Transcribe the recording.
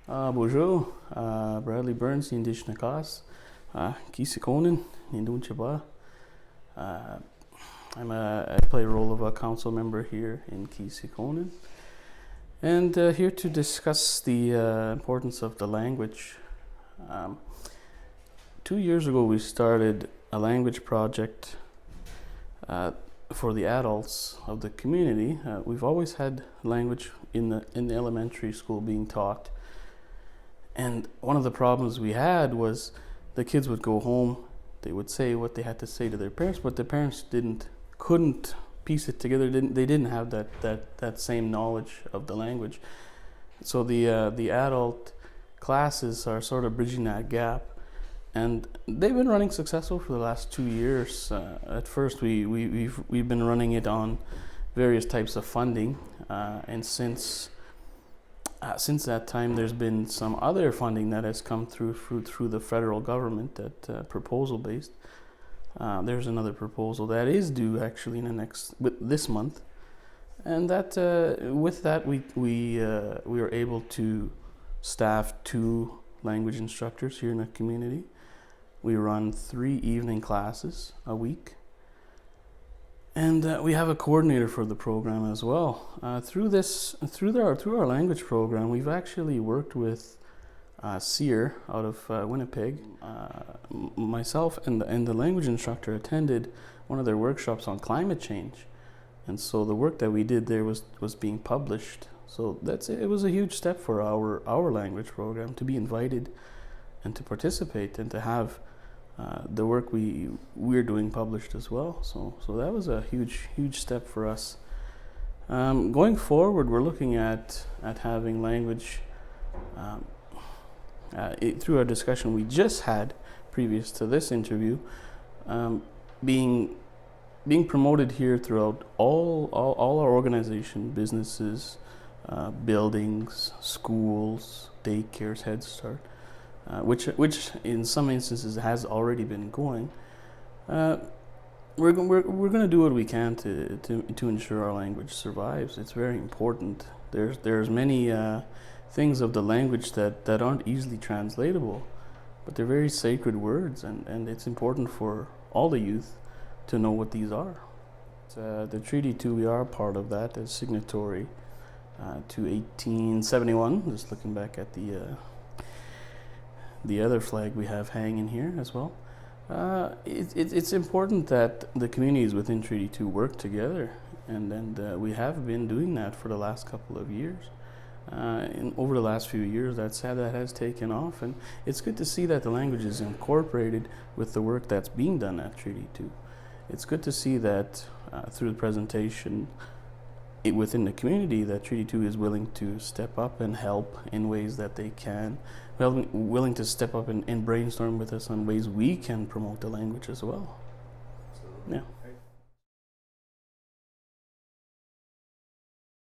Bonjour, Bradley Burns, Indigenous Cause, Keeseekoowenin, Ojibwe. Uh, I play a role of a council member here in Keeseekoowenin, and here to discuss the importance of the language. Um, 2 years ago, we started a language project for the adults of the community. We've always had language in the elementary school being taught. And one of the problems we had was the kids would go home, they would say what they had to say to their parents, but the parents couldn't piece it together. They didn't have that same knowledge of the language. So the adult classes are sort of bridging that gap, and they've been running successful for the last 2 years. At first, we've been running it on various types of funding, and since that time, there's been some other funding that has come through the federal government, that proposal based. There's another proposal that is due actually in this month, and that with that we are able to staff 2 language instructors here in the community. We run 3 evening classes a week. And we have a coordinator for the program as well. Through our language program, we've actually worked with Sear out of Winnipeg. Myself and the language instructor attended one of their workshops on climate change, and so the work that we did there was being published. So it was a huge step for our language program to be invited and to participate and to have the work we're doing published as well. So that was a huge step for us. Going forward, we're looking at having language through our discussion we just had previous to this interview, being promoted here throughout all our organization, businesses, buildings, schools, daycares, Head Start. Which in some instances has already been going. We're going to do what we can to ensure our language survives. It's very important. There's many things of the language that aren't easily translatable, but they're very sacred words, and it's important for all the youth to know what these are. The Treaty 2, we are a part of that as signatory to 1871. Just looking back at the other flag we have hanging here as well. It's important that the communities within Treaty 2 work together, and we have been doing that for the last couple of years. Over the last few years, that has taken off, and it's good to see that the language is incorporated with the work that's being done at Treaty 2. It's good to see that through the presentation within the community that Treaty 2 is willing to step up and help in ways that they can, willing to step up and brainstorm with us on ways we can promote the language as well. Yeah.